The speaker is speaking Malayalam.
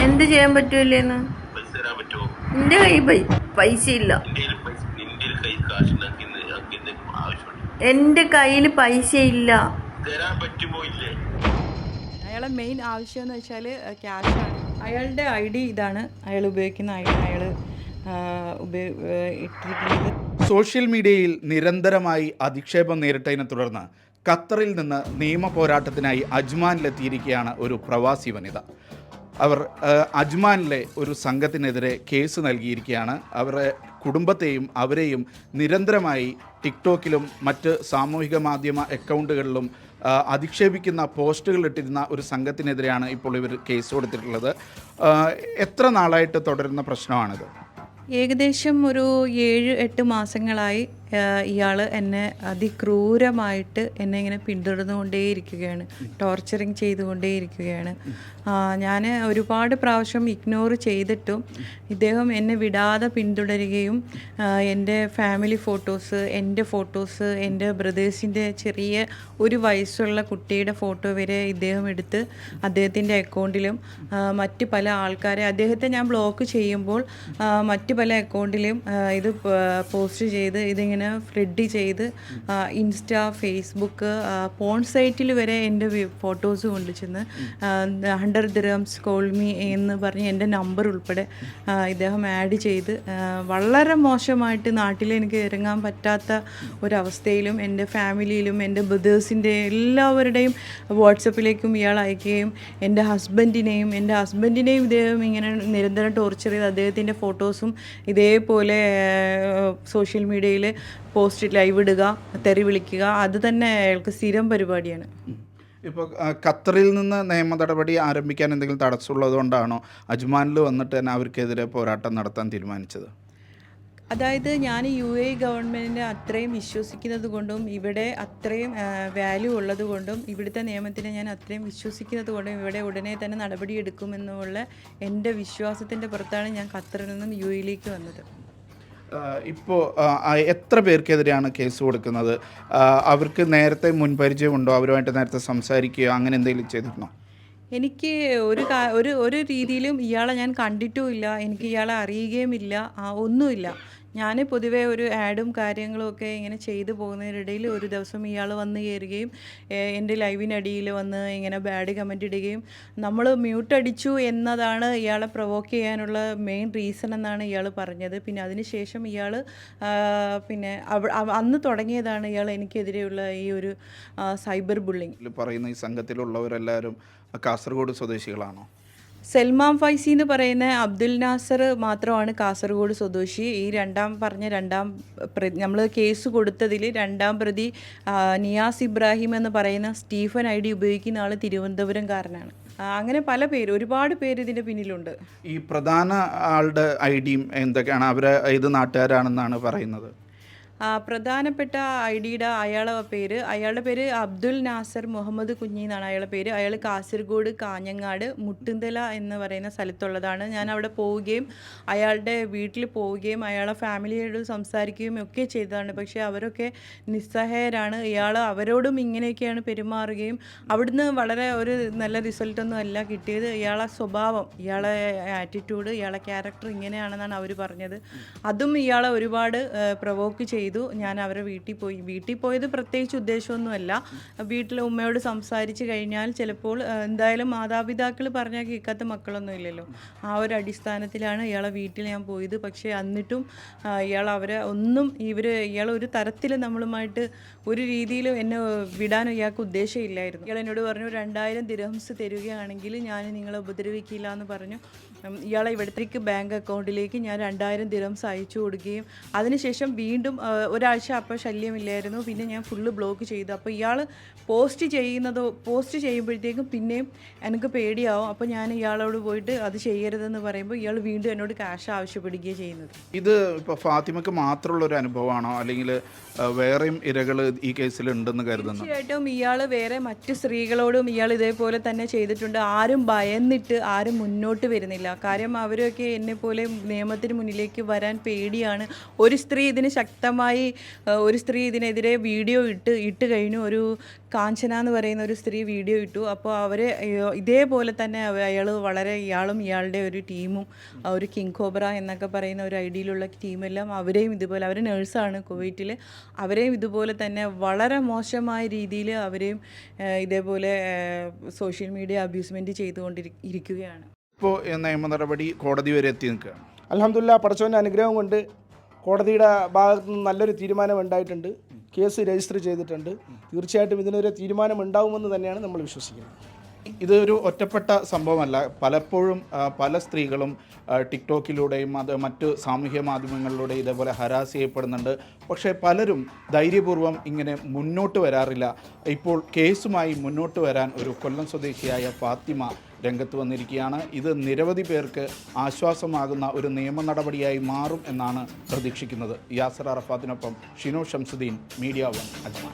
എന്ത് ചെയ്യാൻ പറ്റൂലേന്ന്? എന്റെ കൈ പൈസ ഇല്ല. എന്റെ കയ്യില് പൈസ ഇല്ല. അയാളെ മെയിൻ ആവശ്യം എന്ന് വെച്ചാൽ ക്യാഷാണ്. അയാളുടെ ID ഇതാണ്, അയാൾ ഉപയോഗിക്കുന്ന ID, അയാൾ ഇട്ടിരിക്കുന്നത്. സോഷ്യൽ മീഡിയയിൽ നിരന്തരമായി അധിക്ഷേപം നേരിട്ടതിനെ തുടർന്ന് ഖത്തറിൽ നിന്ന് നിയമ പോരാട്ടത്തിനായി അജ്മാനിലെത്തിയിരിക്കുകയാണ് ഒരു പ്രവാസി വനിത. അവർ അജ്മാനിലെ ഒരു സംഘത്തിനെതിരെ കേസ് നൽകിയിരിക്കുകയാണ്. അവരുടെ കുടുംബത്തെയും അവരെയും നിരന്തരമായി ടിക്ടോക്കിലും മറ്റ് സാമൂഹിക മാധ്യമ അക്കൗണ്ടുകളിലും അധിക്ഷേപിക്കുന്ന പോസ്റ്റുകൾ ഇട്ടിരുന്ന ഒരു സംഘത്തിനെതിരെയാണ് ഇപ്പോൾ ഇവർ കേസ് കൊടുത്തിട്ടുള്ളത്. എത്ര നാളായിട്ട് തുടരുന്ന പ്രശ്നമാണിത്? ഏകദേശം ഒരു 7-8 മാസങ്ങളായി ഇയാൾ എന്നെ അതിക്രൂരമായിട്ട് എന്നെ ഇങ്ങനെ പിന്തുടർന്നുകൊണ്ടേയിരിക്കുകയാണ്, ടോർച്ചറിങ് ചെയ്തുകൊണ്ടേയിരിക്കുകയാണ്. ഞാൻ ഒരുപാട് പ്രാവശ്യം ഇഗ്നോർ ചെയ്തിട്ടും ഇദ്ദേഹം എന്നെ വിടാതെ പിന്തുടരുകയും എൻ്റെ ഫാമിലി ഫോട്ടോസ്, എൻ്റെ ഫോട്ടോസ്, എൻ്റെ ബ്രദേഴ്സിൻ്റെ ചെറിയ 1 വയസ്സുള്ള കുട്ടിയുടെ ഫോട്ടോ വരെ ഇദ്ദേഹം എടുത്ത് അദ്ദേഹത്തിൻ്റെ അക്കൗണ്ടിലും മറ്റ് പല ആൾക്കാരെ, അദ്ദേഹത്തെ ഞാൻ ബ്ലോക്ക് ചെയ്യുമ്പോൾ മറ്റ് പല അക്കൗണ്ടിലും ഇത് പോസ്റ്റ് ചെയ്ത് ഇതിങ്ങനെ ഫ്ലഡ് ചെയ്ത് ഇൻസ്റ്റാ, ഫേസ്ബുക്ക്, പോൺ സൈറ്റിൽ വരെ എൻ്റെ ഫോട്ടോസ് കൊണ്ടു ചെന്ന് 100 dirhams കോൾ മീ എന്ന് പറഞ്ഞ് എൻ്റെ നമ്പർ ഉൾപ്പെടെ ഇദ്ദേഹം ആഡ് ചെയ്ത് വളരെ മോശമായിട്ട് നാട്ടിൽ എനിക്ക് ഇറങ്ങാൻ പറ്റാത്ത ഒരവസ്ഥയിലും എൻ്റെ ഫാമിലിയിലും എൻ്റെ ബ്രദേഴ്സിൻ്റെ എല്ലാവരുടെയും വാട്സപ്പിലേക്കും ഇയാൾ അയക്കുകയും എൻ്റെ ഹസ്ബൻഡിനെയും ഇദ്ദേഹം ഇങ്ങനെ നിരന്തരം ടോർച്ചർ ചെയ്ത് അദ്ദേഹത്തിൻ്റെ ഫോട്ടോസും ഇതേപോലെ സോഷ്യൽ മീഡിയയിൽ പോസ്റ്റ് ലൈവ് ഇടുക, തെറി വിളിക്കുക, അത് തന്നെ അയാൾക്ക് സ്ഥിരം പരിപാടിയാണ്. ഇപ്പോൾ ഖത്തറിൽ നിന്ന് നിയമ നടപടി ആരംഭിക്കാൻ എന്തെങ്കിലും തടസ്സമുള്ളത് കൊണ്ടാണോ അജ്മാനിൽ വന്നിട്ട് തന്നെ അവർക്കെതിരെ പോരാട്ടം നടത്താൻ തീരുമാനിച്ചത്? അതായത് ഞാൻ UAE ഗവൺമെൻറ്റിനെ അത്രയും വിശ്വസിക്കുന്നത് കൊണ്ടും ഇവിടെ അത്രയും വാല്യൂ ഉള്ളത് കൊണ്ടും ഇവിടുത്തെ നിയമത്തിനെ ഞാൻ അത്രയും വിശ്വസിക്കുന്നത് കൊണ്ടും ഇവിടെ ഉടനെ തന്നെ നടപടിയെടുക്കുമെന്നുള്ള എൻ്റെ വിശ്വാസത്തിൻ്റെ പുറത്താണ് ഞാൻ ഖത്തറിൽ നിന്നും UAEയിലേക്ക് വന്നത്. ഇപ്പോൾ എത്ര പേർക്കെതിരെയാണ് കേസ് കൊടുക്കുന്നത്? അവർക്ക് നേരത്തെ മുൻപരിചയമുണ്ടോ? അവരുമായിട്ട് നേരത്തെ സംസാരിക്കുകയോ അങ്ങനെ എന്തെങ്കിലും ചെയ്തിരുന്നോ? എനിക്ക് ഒരു രീതിയിലും ഇയാളെ ഞാൻ കണ്ടിട്ടുമില്ല, എനിക്ക് ഇയാളെ അറിയുകയുമില്ല, ഒന്നുമില്ല. ഞാൻ പൊതുവേ ഒരു ആഡും കാര്യങ്ങളും ഒക്കെ ഇങ്ങനെ ചെയ്തു പോകുന്നതിനിടയിൽ ഒരു ദിവസം ഇയാൾ വന്ന് കയറുകയും എൻ്റെ ലൈവിനടിയിൽ വന്ന് ഇങ്ങനെ ബാഡ് കമൻ്റ് ഇടുകയും നമ്മൾ മ്യൂട്ട് അടിച്ചു എന്നതാണ് ഇയാളെ പ്രൊവോക്ക് ചെയ്യാനുള്ള മെയിൻ റീസൺ എന്നാണ് ഇയാൾ പറഞ്ഞത്. പിന്നെ അതിനുശേഷം ഇയാൾ പിന്നെ അന്ന് തുടങ്ങിയതാണ് ഇയാൾ എനിക്കെതിരെയുള്ള ഈ ഒരു സൈബർ ബുള്ളിങ്. പറയുന്ന ഈ സംഘത്തിലുള്ളവരെല്ലാവരും കാസർഗോഡ് സ്വദേശികളാണോ? സൽമാൻ ഫൈസി എന്ന് പറയുന്ന അബ്ദുൽ നാസർ മാത്രമാണ് കാസർഗോഡ് സ്വദേശി. ഈ രണ്ടാം പ്രതി, നമ്മൾ കേസ് കൊടുത്തതിൽ രണ്ടാം പ്രതി നിയാസ് ഇബ്രാഹിം എന്ന് പറയുന്ന സ്റ്റീഫൻ ID ഉപയോഗിക്കുന്ന ആൾ തിരുവനന്തപുരംകാരനാണ്. അങ്ങനെ പല പേര്, ഒരുപാട് പേര് ഇതിൻ്റെ പിന്നിലുണ്ട്. ഈ പ്രധാന ആളുടെ ID എന്തൊക്കെയാണ്? അവർ ഏത് നാട്ടുകാരാണെന്നാണ് പറയുന്നത്? പ്രധാനപ്പെട്ട അയാളുടെ പേര് അബ്ദുൽ നാസർ മുഹമ്മദ് കുഞ്ഞി എന്നാണ് അയാളുടെ പേര്. അയാൾ കാസർഗോഡ് കാഞ്ഞങ്ങാട് മുട്ടുന്തല എന്ന് പറയുന്ന സ്ഥലത്തുള്ളതാണ്. ഞാൻ അവിടെ പോവുകയും അയാളുടെ വീട്ടിൽ പോവുകയും അയാളെ ഫാമിലിയോട് സംസാരിക്കുകയും ഒക്കെ ചെയ്തതാണ്. പക്ഷേ അവരൊക്കെ നിസ്സഹായരാണ്. ഇയാൾ അവരോടും ഇങ്ങനെയൊക്കെയാണ് പെരുമാറുകയും അവിടുന്ന് വളരെ ഒരു നല്ല റിസൾട്ടൊന്നും അല്ല കിട്ടിയത്. ഇയാളെ സ്വഭാവം, ഇയാളെ ആറ്റിറ്റ്യൂഡ്, ഇയാളെ ക്യാരക്ടർ ഇങ്ങനെയാണെന്നാണ് അവർ പറഞ്ഞത്. അതും ഇയാളെ ഒരുപാട് പ്രൊവോക്ക് ചെയ്തു. ഞാൻ അവരെ വീട്ടിൽ പോയത് പ്രത്യേകിച്ച് ഉദ്ദേശമൊന്നുമല്ല. വീട്ടിലെ ഉമ്മയോട് സംസാരിച്ച് കഴിഞ്ഞാൽ ചിലപ്പോൾ എന്തായാലും മാതാപിതാക്കൾ പറഞ്ഞാൽ കേൾക്കാത്ത മക്കളൊന്നും ഇല്ലല്ലോ. ആ ഒരു അടിസ്ഥാനത്തിലാണ് ഇയാളെ വീട്ടിൽ ഞാൻ പോയത്. പക്ഷേ എന്നിട്ടും ഇയാൾ ഇയാൾ ഒരു തരത്തിൽ നമ്മളുമായിട്ട് ഒരു രീതിയിലും എന്നെ വിടാൻ ഇയാൾക്ക് ഉദ്ദേശമില്ലായിരുന്നു. ഇയാൾ എന്നോട് പറഞ്ഞു 2000 dirhams തരികയാണെങ്കിൽ ഞാൻ നിങ്ങളെ ഉപദ്രവിക്കില്ല എന്ന് പറഞ്ഞു. ഇയാളെ ഇവിടത്തേക്ക് ബാങ്ക് അക്കൗണ്ടിലേക്ക് ഞാൻ 2000 dirhams അയച്ചു കൊടുക്കുകയും അതിനുശേഷം വീണ്ടും ഒരാഴ്ച അപ്പോൾ ശല്യമില്ലായിരുന്നു. പിന്നെ ഞാൻ ഫുള്ള് ബ്ലോക്ക് ചെയ്തു. അപ്പോൾ ഇയാൾ പോസ്റ്റ് ചെയ്യുമ്പോഴത്തേക്കും പിന്നെയും എനിക്ക് പേടിയാവും. അപ്പോൾ ഞാൻ ഇയാളോട് പോയിട്ട് അത് ചെയ്യരുതെന്ന് പറയുമ്പോൾ ഇയാൾ വീണ്ടും എന്നോട് ക്യാഷ് ആവശ്യപ്പെടുകയാണ് ചെയ്യുന്നത്. ഇത് ഇപ്പോൾ ഫാത്തിമയ്ക്ക് മാത്രമുള്ളൊരു അനുഭവമാണോ, അല്ലെങ്കിൽ വേറെയും ഇരകൾ ഈ കേസിൽ ഉണ്ടെന്ന് കരുതുന്നു? തീർച്ചയായിട്ടും ഇയാൾ വേറെ മറ്റ് സ്ത്രീകളോടും ഇയാൾ ഇതേപോലെ തന്നെ ചെയ്തിട്ടുണ്ട്. ആരും ഭയന്നിട്ട് ആരും മുന്നോട്ട് വരുന്നില്ല. കാര്യം അവരൊക്കെ എന്നെപ്പോലെ നിയമത്തിന് മുന്നിലേക്ക് വരാൻ പേടിയാണ്. ഒരു സ്ത്രീ ഇതിന് ശക്തമായി മോശമായി ഒരു സ്ത്രീ ഇതിനെതിരെ വീഡിയോ ഇട്ട് കഴിഞ്ഞു. ഒരു കാഞ്ചന എന്ന് പറയുന്ന ഒരു സ്ത്രീ വീഡിയോ ഇട്ടു. അപ്പോൾ അവരെ ഇതേപോലെ തന്നെ ഇയാളും ഇയാളുടെ ഒരു ടീമും ഒരു കിങ് കോബ്ര എന്നൊക്കെ പറയുന്ന ഒരു ഐഡിയിലുള്ള ടീമെല്ലാം അവരെയും ഇതുപോലെ, അവർ നേഴ്സാണ് കുവൈറ്റിൽ, അവരെയും ഇതുപോലെ തന്നെ വളരെ മോശമായ രീതിയിൽ അവരെയും ഇതേപോലെ സോഷ്യൽ മീഡിയ അബ്യൂസ്മെൻറ്റ് ചെയ്തുകൊണ്ടിരിക്കുകയാണ്. ഇപ്പോൾ നിയമ നടപടി കോടതി വരെ എത്തി നിൽക്കുകയാണ്. അൽഹംദുലില്ലാ, പടച്ചവൻ്റെ അനുഗ്രഹം കൊണ്ട് കോടതിയുടെ ഭാഗത്തു നിന്ന് നല്ലൊരു തീരുമാനം ഉണ്ടായിട്ടുണ്ട്. കേസ് രജിസ്റ്റർ ചെയ്തിട്ടുണ്ട്. തീർച്ചയായിട്ടും ഇതിനൊരു തീരുമാനം ഉണ്ടാവുമെന്ന് തന്നെയാണ് നമ്മൾ വിശ്വസിക്കുന്നത്. ഇതൊരു ഒറ്റപ്പെട്ട സംഭവമല്ല. പലപ്പോഴും പല സ്ത്രീകളും ടിക്ടോക്കിലൂടെയും മറ്റ് സാമൂഹ്യ മാധ്യമങ്ങളിലൂടെയും ഇതേപോലെ ഹരാസ് ചെയ്യപ്പെടുന്നുണ്ട്. പക്ഷേ പലരും ധൈര്യപൂർവ്വം ഇങ്ങനെ മുന്നോട്ട് വരാറില്ല. ഇപ്പോൾ കേസുമായി മുന്നോട്ട് വരാൻ ഒരു കൊല്ലം സ്വദേശിയായ ഫാത്തിമ രംഗത്ത് വന്നിരിക്കുകയാണ്. ഇത് നിരവധി പേർക്ക് ആശ്വാസമാകുന്ന ഒരു നിയമ നടപടിയായി മാറും എന്നാണ് പ്രതീക്ഷിക്കുന്നത്. യാസർ അറഫാത്തിനൊപ്പം ഷിനോ ഷംസുദ്ദീൻ, മീഡിയ 1, അജ്മാൻ.